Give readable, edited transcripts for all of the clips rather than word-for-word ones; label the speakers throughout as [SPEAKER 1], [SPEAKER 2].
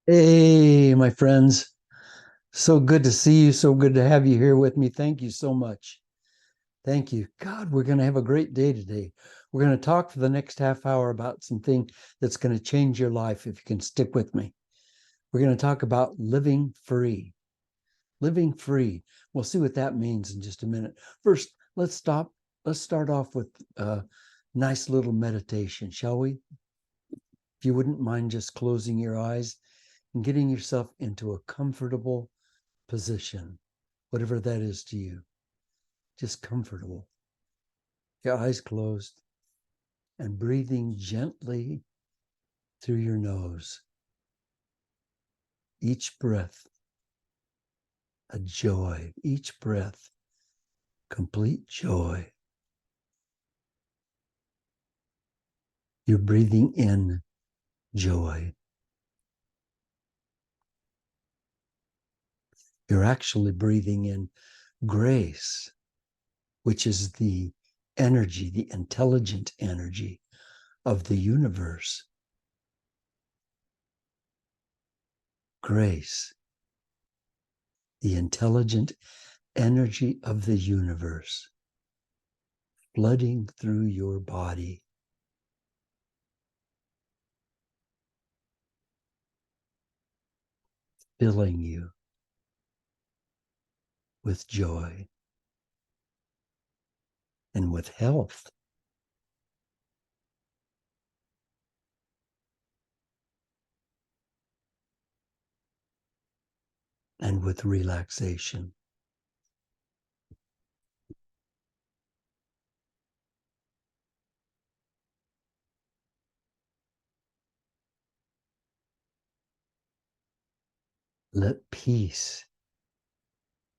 [SPEAKER 1] Hey, my friends. So good to see you. So good to have you here with me. Thank you so much. Thank you. God, we're going to have a great day today. We're going to talk for the next half hour about something that's going to change your life if you can stick with me. We're going to talk about living free. Living free. We'll see what that means in just a minute. First, let's stop. Let's start off with a nice little meditation, shall we? If you wouldn't mind just closing your eyes and getting yourself into a comfortable position, whatever that is to you, just comfortable. Your eyes closed and breathing gently through your nose. Each breath, a joy. Each breath, complete joy. You're breathing in joy. You're actually breathing in grace, which is the energy, the intelligent energy of the universe. Grace, the intelligent energy of the universe, flooding through your body, filling you with joy and with health and with relaxation. Let peace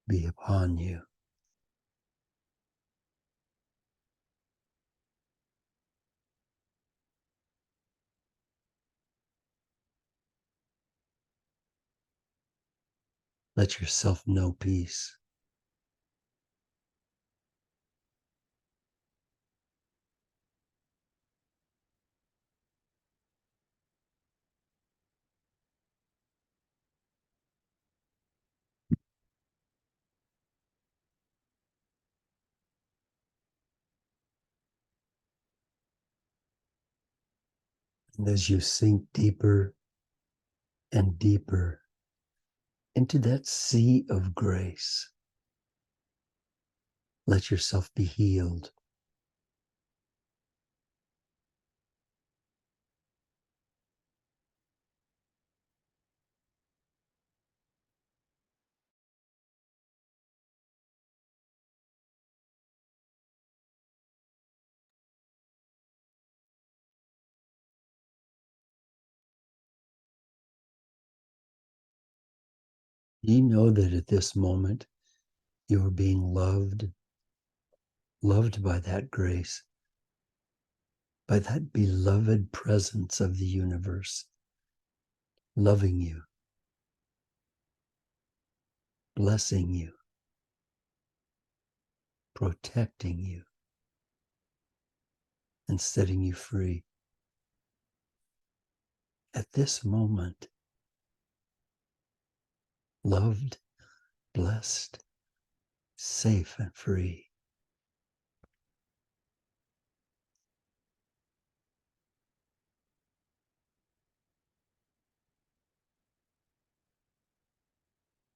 [SPEAKER 1] be upon you. Let yourself know peace. And as you sink deeper and deeper into that sea of grace, let yourself be healed. You know that at this moment you are being loved by that grace, by that beloved presence of the universe, loving you, blessing you, protecting you, and setting you free. At this moment, loved, blessed, safe, and free.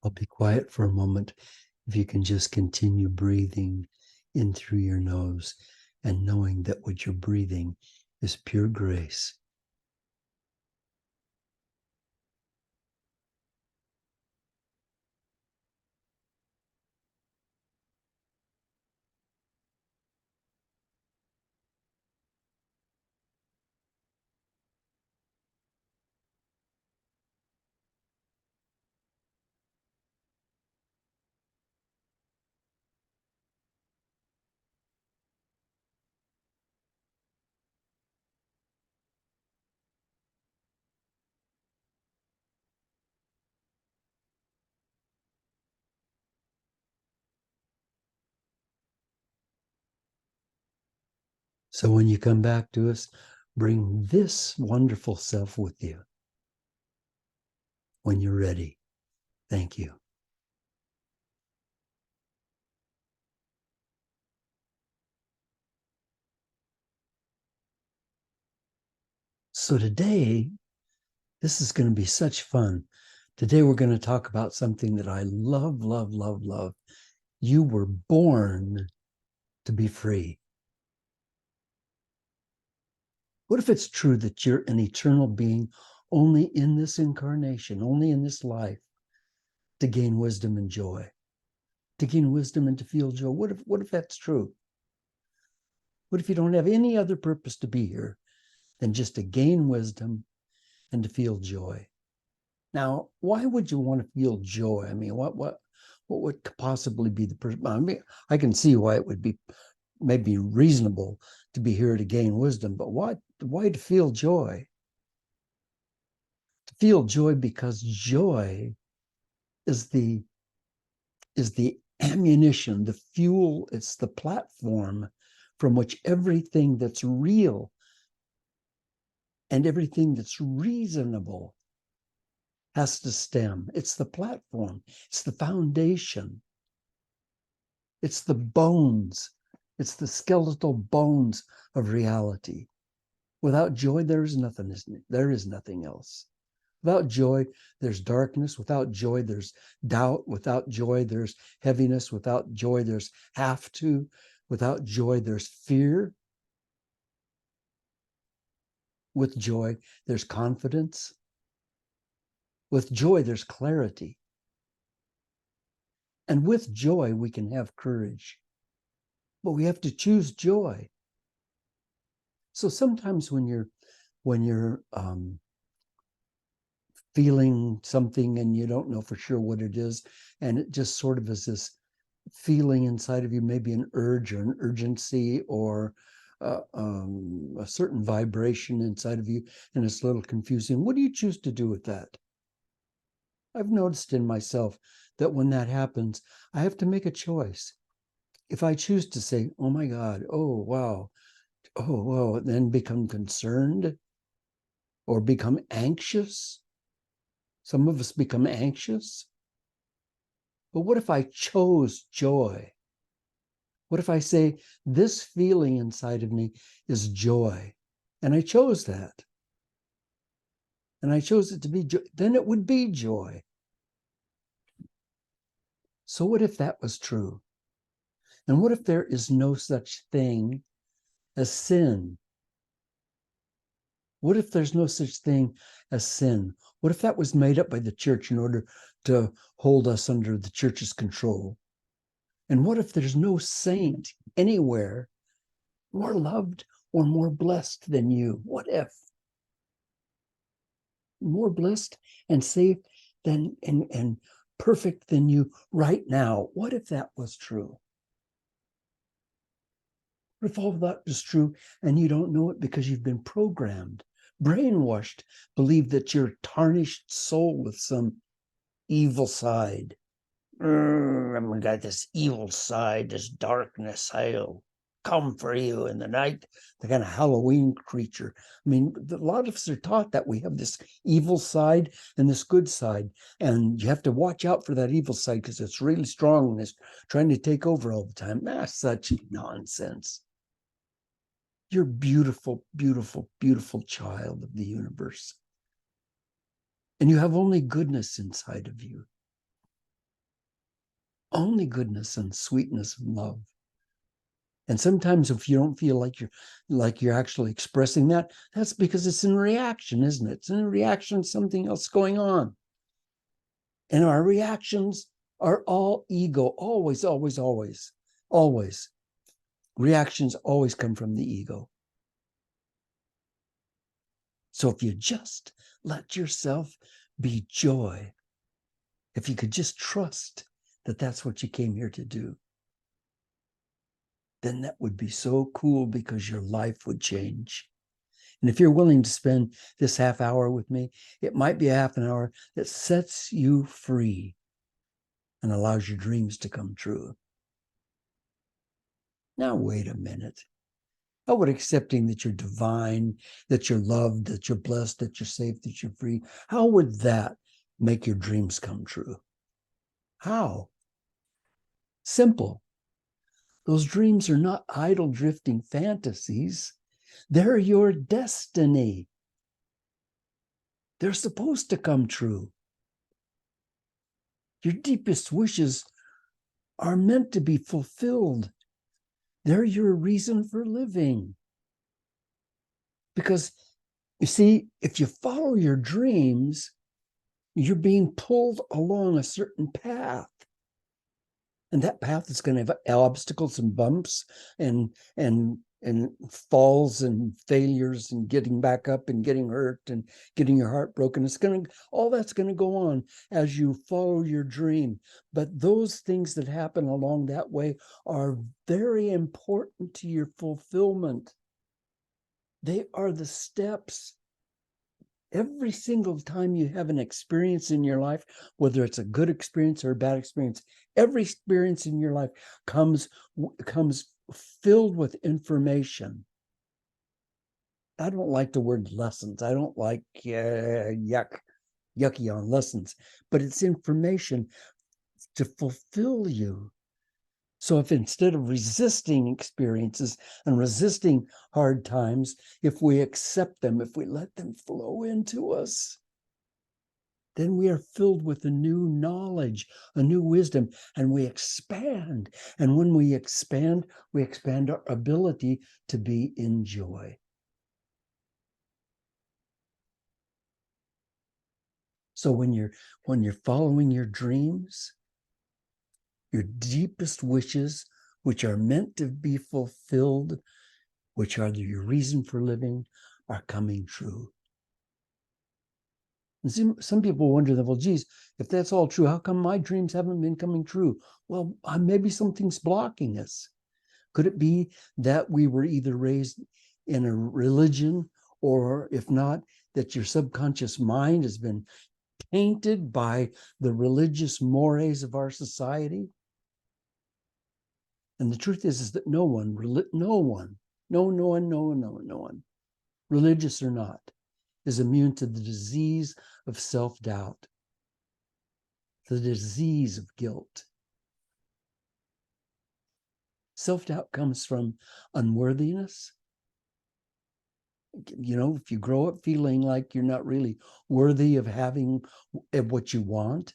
[SPEAKER 1] I'll be quiet for a moment. If you can just continue breathing in through your nose and knowing that what you're breathing is pure grace. So when you come back to us, bring this wonderful self with you. when you're ready. Thank you. So today, this is going to be such fun. Today, we're going to talk about something that I love, love, love, love. You were born to be free. What if it's true that you're an eternal being only in this incarnation, only in this life, to gain wisdom and joy, to gain wisdom and to feel joy? What if that's true? What if you don't have any other purpose to be here than just to gain wisdom and to feel joy? Now, why would you want to feel joy? I mean, what would possibly be the purpose? I mean, I can see why it would be maybe reasonable to be here to gain wisdom, but why to feel joy? To feel joy because joy is the ammunition, the fuel, it's the platform from which everything that's real and everything that's reasonable has to stem. It's the platform, it's the foundation, it's the bones, it's the skeletal bones of reality. Without joy, there is nothing, isn't it? There is nothing else. Without joy, there's darkness. Without joy, there's doubt. Without joy, there's heaviness. Without joy, there's have to. Without joy, there's fear. With joy, there's confidence. With joy, there's clarity. And with joy, we can have courage. But we have to choose joy. So sometimes when you're feeling something and you don't know for sure what it is, and it just sort of is this feeling inside of you, maybe an urge or an urgency or a certain vibration inside of you, and it's a little confusing. What do you choose to do with that? I've noticed in myself that when that happens, I have to make a choice. If I choose to say, oh my God, oh wow, oh whoa, and then become concerned or become anxious. Some of us become anxious. But what if I chose joy? What if I say, this feeling inside of me is joy? And I chose that. And I chose it to be joy. Then it would be joy. So what if that was true? And what if there is no such thing as sin? What if there's no such thing as sin? What if that was made up by the church in order to hold us under the church's control? And what if there's no saint anywhere more loved or more blessed than you? What if? More blessed and safe than and perfect than you right now. What if that was true? What if all of that is true and you don't know it because you've been programmed, brainwashed, believe that you're a tarnished soul with some evil side? I've got this evil side, this darkness. I'll come for you in the night, the kind of Halloween creature. I mean, a lot of us are taught that we have this evil side and this good side, and you have to watch out for that evil side because it's really strong and it's trying to take over all the time. That's such nonsense. You're beautiful, beautiful, beautiful child of the universe. And you have only goodness inside of you. Only goodness and sweetness and love. And sometimes if you don't feel like you're actually expressing that, that's because it's in reaction, isn't it? It's in reaction to something else going on. And our reactions are all ego, always, always, always, always. Reactions always come from the ego. So if you just let yourself be joy, if you could just trust that that's what you came here to do, then that would be so cool because your life would change. And if you're willing to spend this half hour with me, it might be a half an hour that sets you free and allows your dreams to come true. Now, wait a minute. How would accepting that you're divine, that you're loved, that you're blessed, that you're safe, that you're free, how would that make your dreams come true. How? Simple. Those dreams are not idle drifting fantasies. They're your destiny. They're supposed to come true. Your deepest wishes are meant to be fulfilled. They're your reason for living. Because, you see, if you follow your dreams, you're being pulled along a certain path. And that path is going to have obstacles and bumps and falls and failures and getting back up and getting hurt and getting your heart broken. All that's going to go on as you follow your dream. But those things that happen along that way are very important to your fulfillment. They are the steps. Every single time you have an experience in your life, whether it's a good experience or a bad experience, every experience in your life comes filled with information. I don't like the word lessons. I don't like yucky on lessons, but it's information to fulfill you. So if instead of resisting experiences and resisting hard times, if we accept them, if we let them flow into us, then we are filled with a new knowledge, a new wisdom, and we expand. And when we expand our ability to be in joy. So when you're following your dreams, your deepest wishes, which are meant to be fulfilled, which are your reason for living, are coming true. And some people wonder, well, geez, if that's all true, how come my dreams haven't been coming true? Well, maybe something's blocking us. Could it be that we were either raised in a religion, or if not, that your subconscious mind has been tainted by the religious mores of our society? And the truth is that no one, religious or not, is immune to the disease of self-doubt, the disease of guilt. Self-doubt comes from unworthiness. If you grow up feeling like you're not really worthy of having what you want,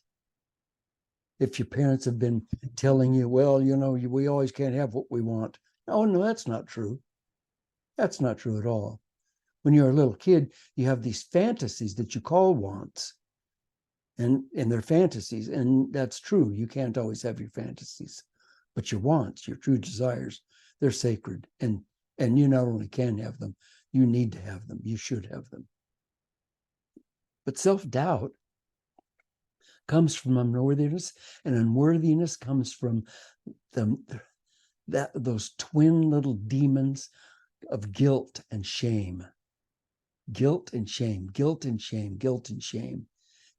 [SPEAKER 1] if your parents have been telling you, well, we always can't have what we want. Oh, no, that's not true. That's not true at all. When you're a little kid, you have these fantasies that you call wants, and they're fantasies, and that's true. You can't always have your fantasies, but your wants, your true desires, they're sacred, and you not only can have them, you need to have them. You should have them. But self-doubt comes from unworthiness, and unworthiness comes from those twin little demons of guilt and shame. Guilt and shame, guilt and shame, guilt and shame.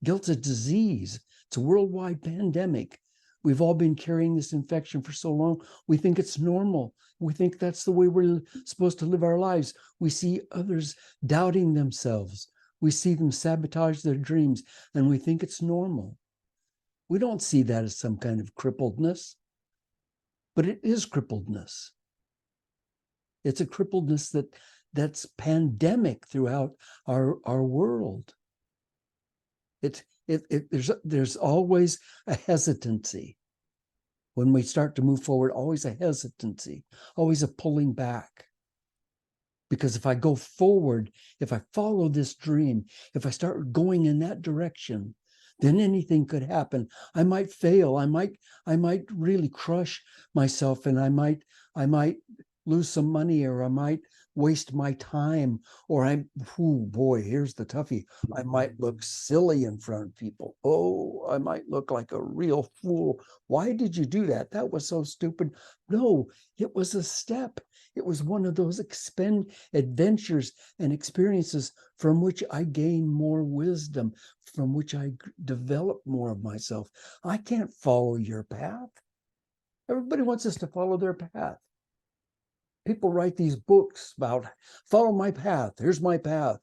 [SPEAKER 1] Guilt's a disease. It's a worldwide pandemic. We've all been carrying this infection for so long. We think it's normal. We think that's the way we're supposed to live our lives. We see others doubting themselves. We see them sabotage their dreams, and we think it's normal. We don't see that as some kind of crippledness, but it is crippledness. It's a crippledness that's pandemic throughout our world. There's always a hesitancy when we start to move forward, always a hesitancy, always a pulling back. Because if I go forward, if I follow this dream, if I start going in that direction, then anything could happen. I might fail. I might really crush myself, and I might lose some money, or I might waste my time, or here's the toughie. I might look silly in front of people. Oh, I might look like a real fool. Why did you do that? That was so stupid. No, it was a step. It was one of those adventures and experiences from which I gain more wisdom, from which I develop more of myself. I can't follow your path. Everybody wants us to follow their path. People write these books about follow my path. Here's my path.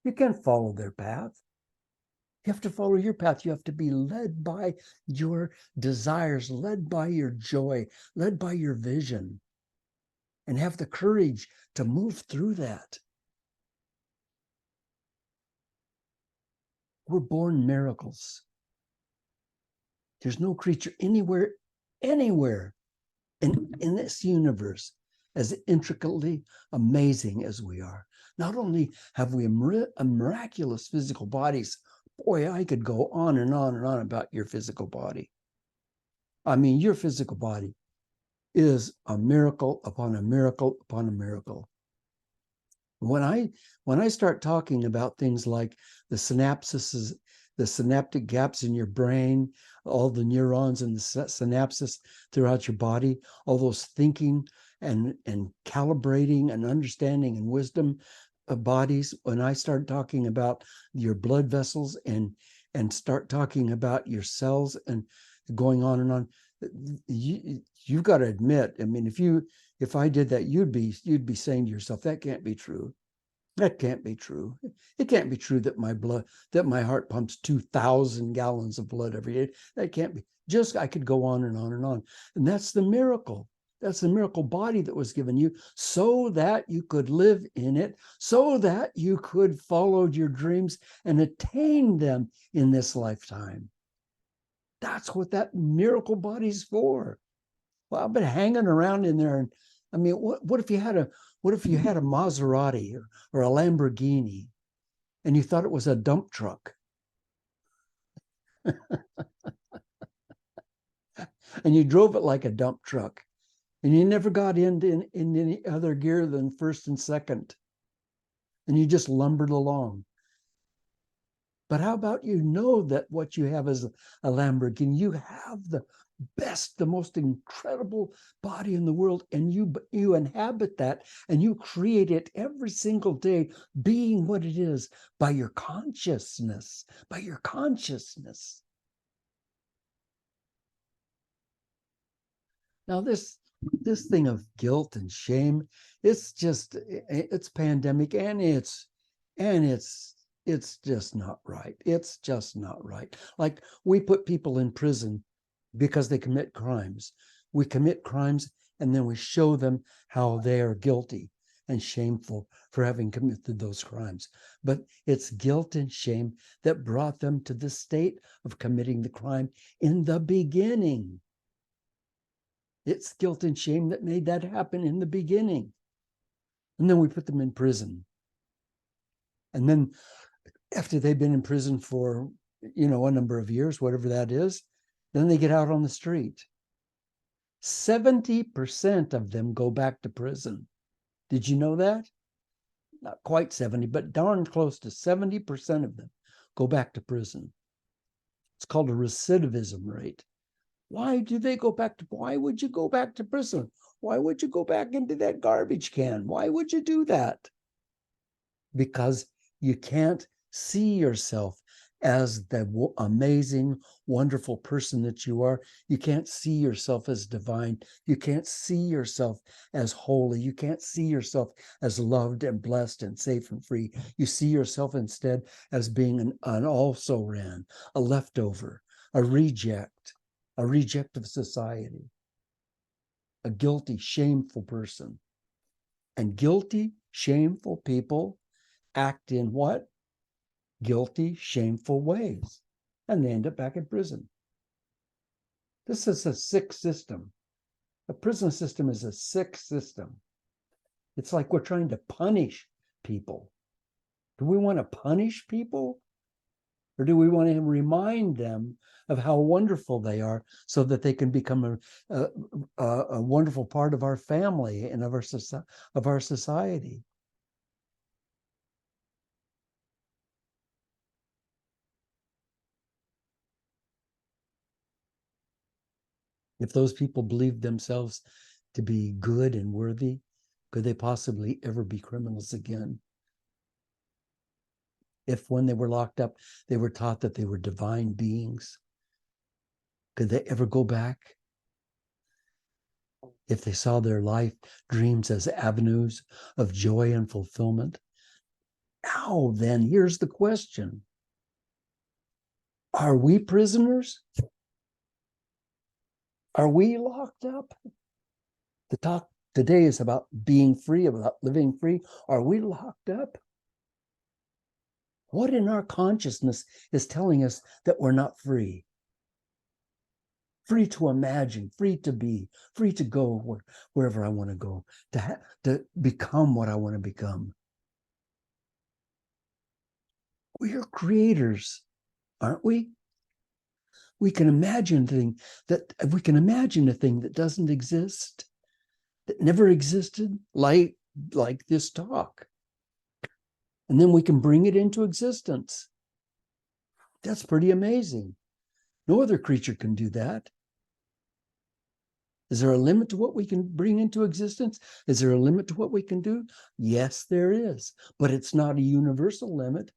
[SPEAKER 1] You can't follow their path. You have to follow your path. You have to be led by your desires, led by your joy, led by your vision, and have the courage to move through that. We're born miracles. There's no creature anywhere in this universe as intricately amazing as we are. Not only have we a miraculous physical bodies, boy, I could go on and on and on about your physical body. I mean, your physical body is a miracle upon a miracle upon a miracle. When I start talking about things like the synapses, the synaptic gaps in your brain, all the neurons and the synapses throughout your body, all those thinking and calibrating and understanding and wisdom of bodies, when I start talking about your blood vessels and start talking about your cells and going on and on, you've got to admit, I mean, if I did that, you'd be saying to yourself, that can't be true. That can't be true. It can't be true that my heart pumps 2,000 gallons of blood every day. That can't be. Just, I could go on and on and on. And that's the miracle. That's the miracle body that was given you so that you could live in it, so that you could follow your dreams and attain them in this lifetime. That's what that miracle body's for. Well, I've been hanging around in there, and I mean, what if you had a Maserati or a Lamborghini, and you thought it was a dump truck, and you drove it like a dump truck, and you never got in any other gear than first and second, and you just lumbered along? But how about that what you have is a Lamborghini? You have the best, the most incredible body in the world, and you inhabit that, and you create it every single day, being what it is by your consciousness, by your consciousness. Now this thing of guilt and shame, it's pandemic, and it's just not right. It's just not right. Like, we put people in prison because they commit crimes. We commit crimes, and then we show them how they are guilty and shameful for having committed those crimes. But it's guilt and shame that brought them to the state of committing the crime in the beginning. It's guilt and shame that made that happen in the beginning. And then we put them in prison. And then after they've been in prison for, a number of years, whatever that is, then they get out on the street. 70% of them go back to prison. Did you know that? Not quite 70, but darn close to 70% of them go back to prison. It's called a recidivism rate. Why would you go back to prison? Why would you go back into that garbage can? Why would you do that? Because you can't see yourself as the amazing, wonderful person that you are. You can't see yourself as divine. You can't see yourself as holy. You can't see yourself as loved and blessed and safe and free. You see yourself instead as being an also-ran, a leftover, a reject of society, a guilty, shameful person. And guilty, shameful people act in what? Guilty, shameful ways. And they end up back in prison. This is a sick system. The prison system is a sick system. It's like we're trying to punish people. Do we want to punish people? Or do we want to remind them of how wonderful they are so that they can become a wonderful part of our family and of our society? If those people believed themselves to be good and worthy, could they possibly ever be criminals again? If when they were locked up, they were taught that they were divine beings, could they ever go back? If they saw their life dreams as avenues of joy and fulfillment? Now then, here's the question. Are we prisoners? Are we locked up? The talk today is about being free, about living free. Are we locked up? What in our consciousness is telling us that we're not free? Free to imagine, free to be, free to go wherever I want to go, to become what I want to become. We are creators, aren't we? We can imagine a thing that doesn't exist, that never existed, like this talk. And then we can bring it into existence. That's pretty amazing. No other creature can do that. Is there a limit to what we can bring into existence? Is there a limit to what we can do? Yes, there is. But it's not a universal limit.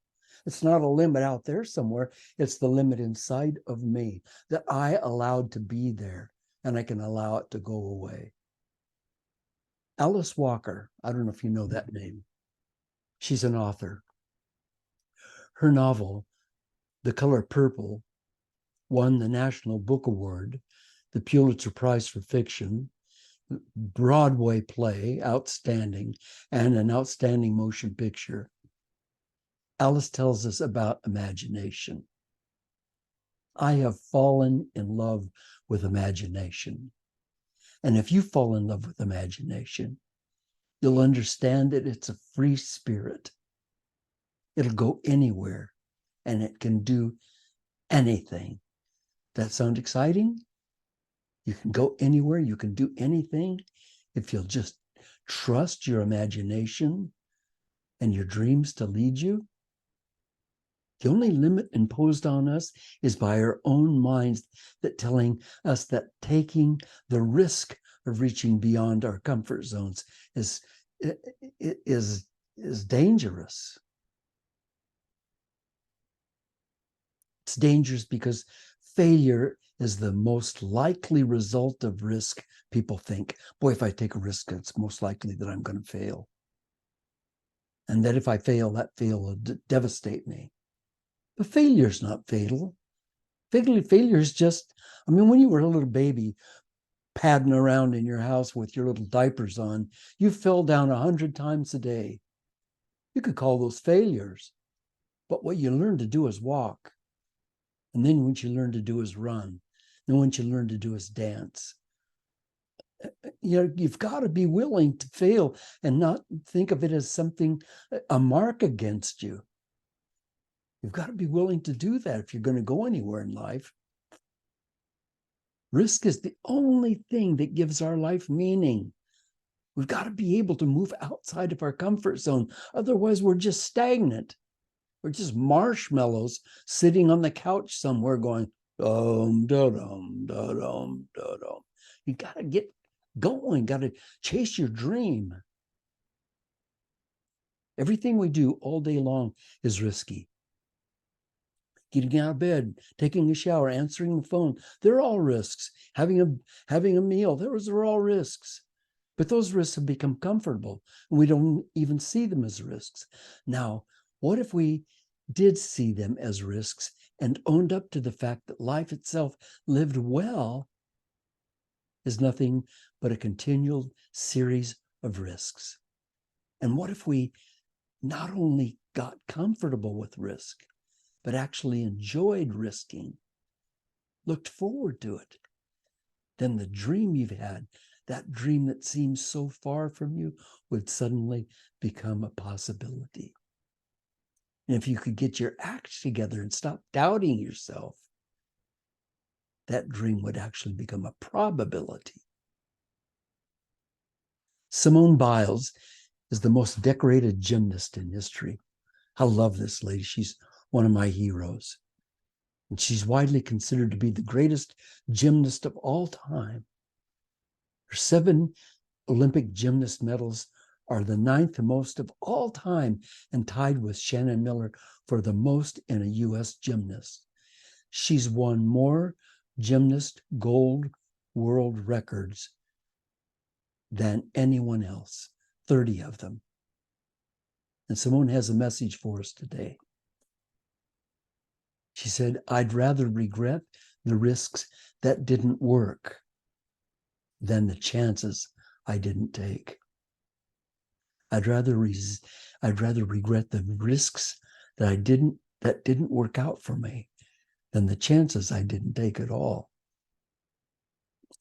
[SPEAKER 1] It's not a limit out there somewhere. It's the limit inside of me that I allowed to be there, and I can allow it to go away. Alice Walker, I don't know if you know that name. She's an author. Her novel, The Color Purple, won the National Book Award, the Pulitzer Prize for Fiction, Broadway play, outstanding, and an outstanding motion picture. Alice tells us about imagination. I have fallen in love with imagination. And if you fall in love with imagination, you'll understand that it's a free spirit. It'll go anywhere and it can do anything. That sound exciting? You can go anywhere, you can do anything if you'll just trust your imagination and your dreams to lead you. The only limit imposed on us is by our own minds that telling us that taking the risk of reaching beyond our comfort zones is dangerous. It's dangerous because failure is the most likely result of risk. People think, boy, if I take a risk, it's most likely that I'm going to fail. And that if I fail, that fail will devastate me. But failure is not fatal. Failure is just, when you were a little baby padding around in your house with your little diapers on, you fell down 100 times a day. You could call those failures. But what you learn to do is walk. And then what you learn to do is run. And what you learn to do is dance. You've got to be willing to fail and not think of it as something, a mark against you. You've got to be willing to do that if you're going to go anywhere in life. Risk is the only thing that gives our life meaning. We've got to be able to move outside of our comfort zone. Otherwise, we're just stagnant. We're just marshmallows sitting on the couch somewhere going, dum, da, dum, da, dum, da, dum. You got to get going, got to chase your dream. Everything we do all day long is risky. Getting out of bed, taking a shower, answering the phone, they're all risks. Having a meal, those are all risks. But those risks have become comfortable, and we don't even see them as risks. Now, what if we did see them as risks and owned up to the fact that life itself, lived well, is nothing but a continual series of risks? And what if we not only got comfortable with risk, but actually enjoyed risking, looked forward to it? Then the dream you've had, that dream that seems so far from you, would suddenly become a possibility. And if you could get your act together and stop doubting yourself, that dream would actually become a probability. Simone Biles is the most decorated gymnast in history. I love this lady. She's one of my heroes. And she's widely considered to be the greatest gymnast of all time. Her 7 Olympic gymnast medals are the 9th most of all time, and tied with Shannon Miller for the most in a U.S. gymnast. She's won more gymnast gold world records than anyone else, 30 of them. And Simone has a message for us today. She said, I'd rather regret the risks that didn't work than the chances I didn't take. I'd rather regret the risks that didn't work out for me than the chances I didn't take at all.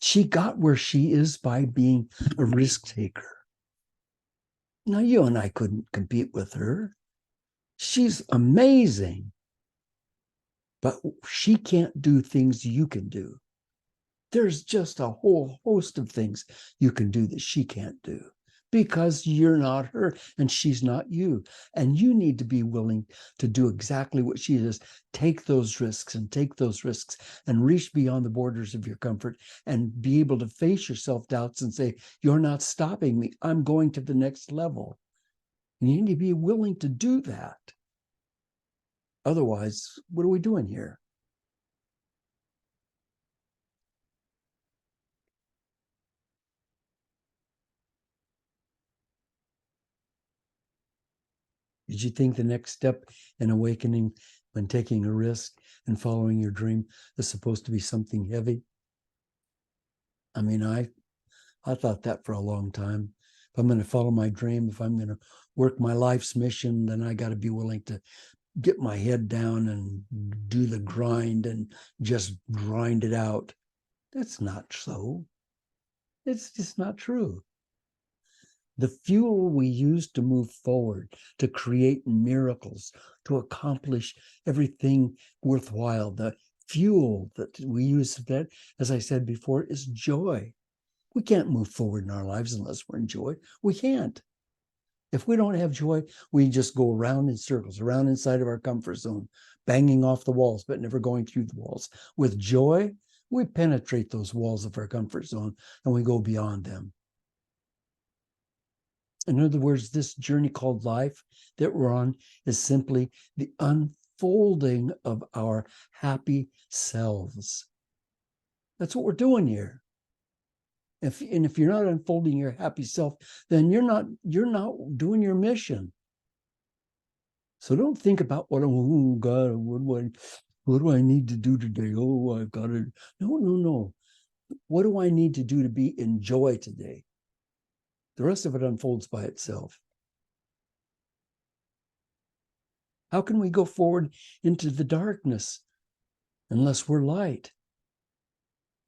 [SPEAKER 1] She got where she is by being a risk taker. Now, you and I couldn't compete with her. She's amazing, but she can't do things you can do. There's just a whole host of things you can do that she can't do because you're not her and she's not you. And you need to be willing to do exactly what she does. Take those risks and reach beyond the borders of your comfort and be able to face your self-doubts and say, you're not stopping me. I'm going to the next level. And you need to be willing to do that. Otherwise, what are we doing here? Did you think the next step in awakening when taking a risk and following your dream is supposed to be something heavy? I mean, I thought that for a long time. If I'm going to follow my dream, if I'm going to work my life's mission, then I got to be willing to get my head down and do the grind and just grind it out. That's not so. It's just not true. The fuel we use to move forward, to create miracles, to accomplish everything worthwhile, the fuel that we use for that, as I said before, is joy. We can't move forward in our lives unless we're in joy. We can't. If we don't have joy, we just go around in circles, around inside of our comfort zone, banging off the walls, but never going through the walls. With joy, we penetrate those walls of our comfort zone and we go beyond them. In other words, this journey called life that we're on is simply the unfolding of our happy selves. That's what we're doing here. If you're not unfolding your happy self, then you're not doing your mission. So don't think about oh God, what do I need to do today? Oh, I've got to. No. What do I need to do to be in joy today? The rest of it unfolds by itself. How can we go forward into the darkness unless we're light?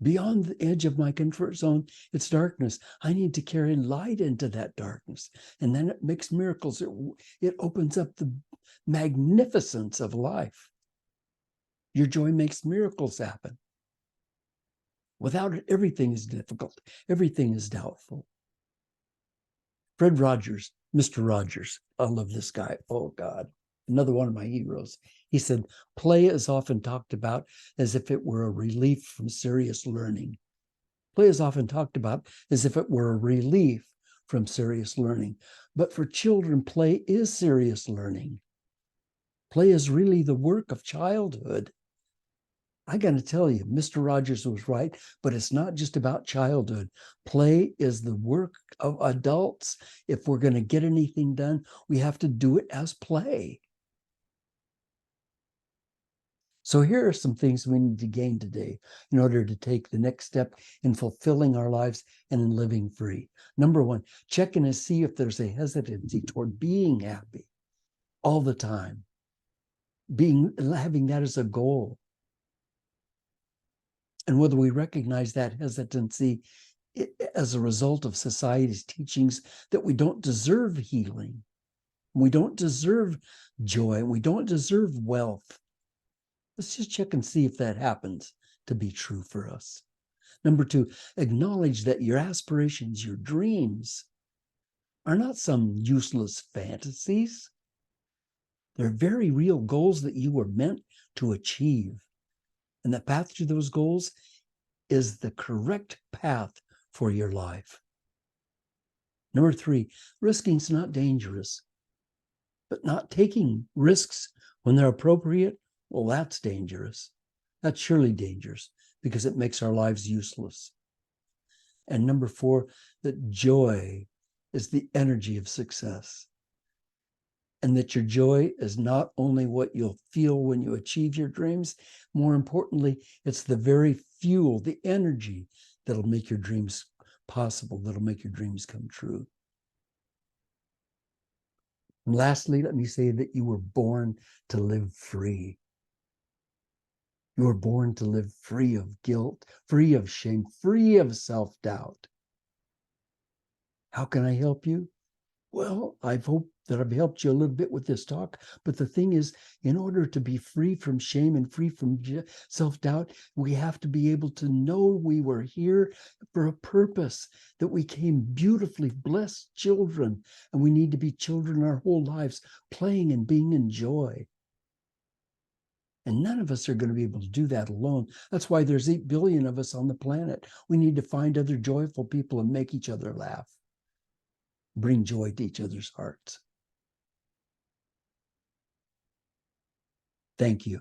[SPEAKER 1] Beyond the edge of my comfort zone, it's darkness. I need to carry light into that darkness. And then it makes miracles. It opens up the magnificence of life. Your joy makes miracles happen. Without it, everything is difficult. Everything is doubtful. Fred Rogers, Mr. Rogers, I love this guy. Oh, God. Another one of my heroes. He said, play is often talked about as if it were a relief from serious learning. Play is often talked about as if it were a relief from serious learning. But for children, play is serious learning. Play is really the work of childhood. I got to tell you, Mr. Rogers was right, but it's not just about childhood. Play is the work of adults. If we're going to get anything done, we have to do it as play. So here are some things we need to gain today in order to take the next step in fulfilling our lives and in living free. Number one, check in and see if there's a hesitancy toward being happy all the time, having that as a goal. And whether we recognize that hesitancy as a result of society's teachings that we don't deserve healing, we don't deserve joy, we don't deserve wealth. Let's just check and see if that happens to be true for us. Number two, acknowledge that your aspirations, your dreams, are not some useless fantasies. They're very real goals that you were meant to achieve. And the path to those goals is the correct path for your life. Number three, risking is not dangerous, but not taking risks when they're appropriate, well, that's dangerous. That's surely dangerous because it makes our lives useless. And number four, that joy is the energy of success. and that your joy is not only what you'll feel when you achieve your dreams, more importantly, it's the very fuel, the energy that'll make your dreams possible, that'll make your dreams come true. And lastly, let me say that you were born to live free. You were born to live free of guilt, free of shame, free of self-doubt. How can I help you? Well, I hope that I've helped you a little bit with this talk. But the thing is, in order to be free from shame and free from self-doubt, we have to be able to know we were here for a purpose, that we came beautifully blessed children, and we need to be children our whole lives, playing and being in joy. And none of us are going to be able to do that alone. That's why there's 8 billion of us on the planet. We need to find other joyful people and make each other laugh. Bring joy to each other's hearts. Thank you.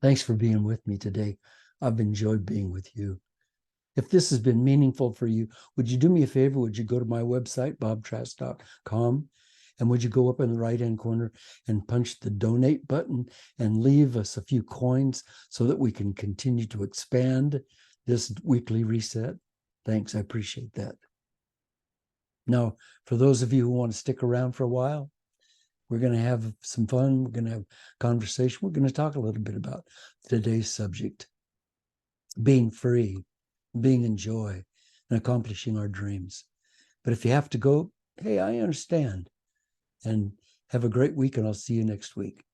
[SPEAKER 1] Thanks for being with me today. I've enjoyed being with you. If this has been meaningful for you, would you do me a favor? Would you go to my website, bobtrask.com, and would you go up in the right-hand corner and punch the donate button and leave us a few coins so that we can continue to expand this weekly reset? Thanks. I appreciate that. Now, for those of you who want to stick around for a while, we're going to have some fun. We're going to have conversation. We're going to talk a little bit about today's subject, being free, being in joy, and accomplishing our dreams. But if you have to go, hey, I understand. And have a great week, and I'll see you next week.